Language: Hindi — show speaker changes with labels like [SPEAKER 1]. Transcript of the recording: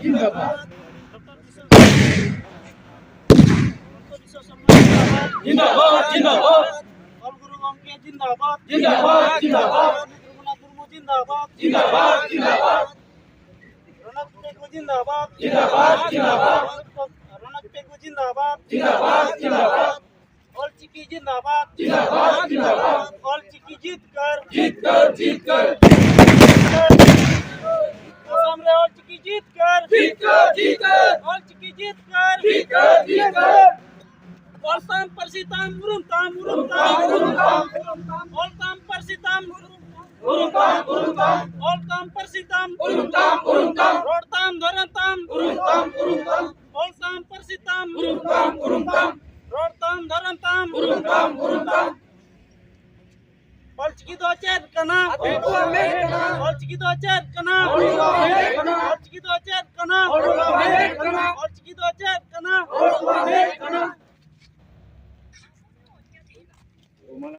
[SPEAKER 1] जिंदाबाद
[SPEAKER 2] जिंदाबाद जिंदाबाद
[SPEAKER 1] गुरु गंके जिंदाबाद
[SPEAKER 2] जिंदाबाद जिंदाबाद
[SPEAKER 1] रघुनाथ मुर्मू जिंदाबाद
[SPEAKER 2] जिंदाबाद जिंदाबाद
[SPEAKER 1] रौनक पेगु जिंदाबाद
[SPEAKER 2] जिंदाबाद जिंदाबाद
[SPEAKER 1] रौनक पेगु जिंदाबाद
[SPEAKER 2] जिंदाबाद जिंदाबाद
[SPEAKER 1] ऑल चिकी जिंदाबाद
[SPEAKER 2] जिंदाबाद जिंदाबाद
[SPEAKER 1] ऑल चिकी जीत कर
[SPEAKER 2] जीत कर
[SPEAKER 1] असम रे ऑल चिकी जीत कर ऑल चिकी जीत कर ऑल ताम परसिताम उरुम ताम ऑल ताम परसिताम ऑल ताम परसिताम रोड ताम धरन ताम ऑल ताम परसिताम रोड ताम धरन ताम ऑल चिकी दो चेत कना ऑल चिकी दो चेत कना ऑल चिकी दो चेत कना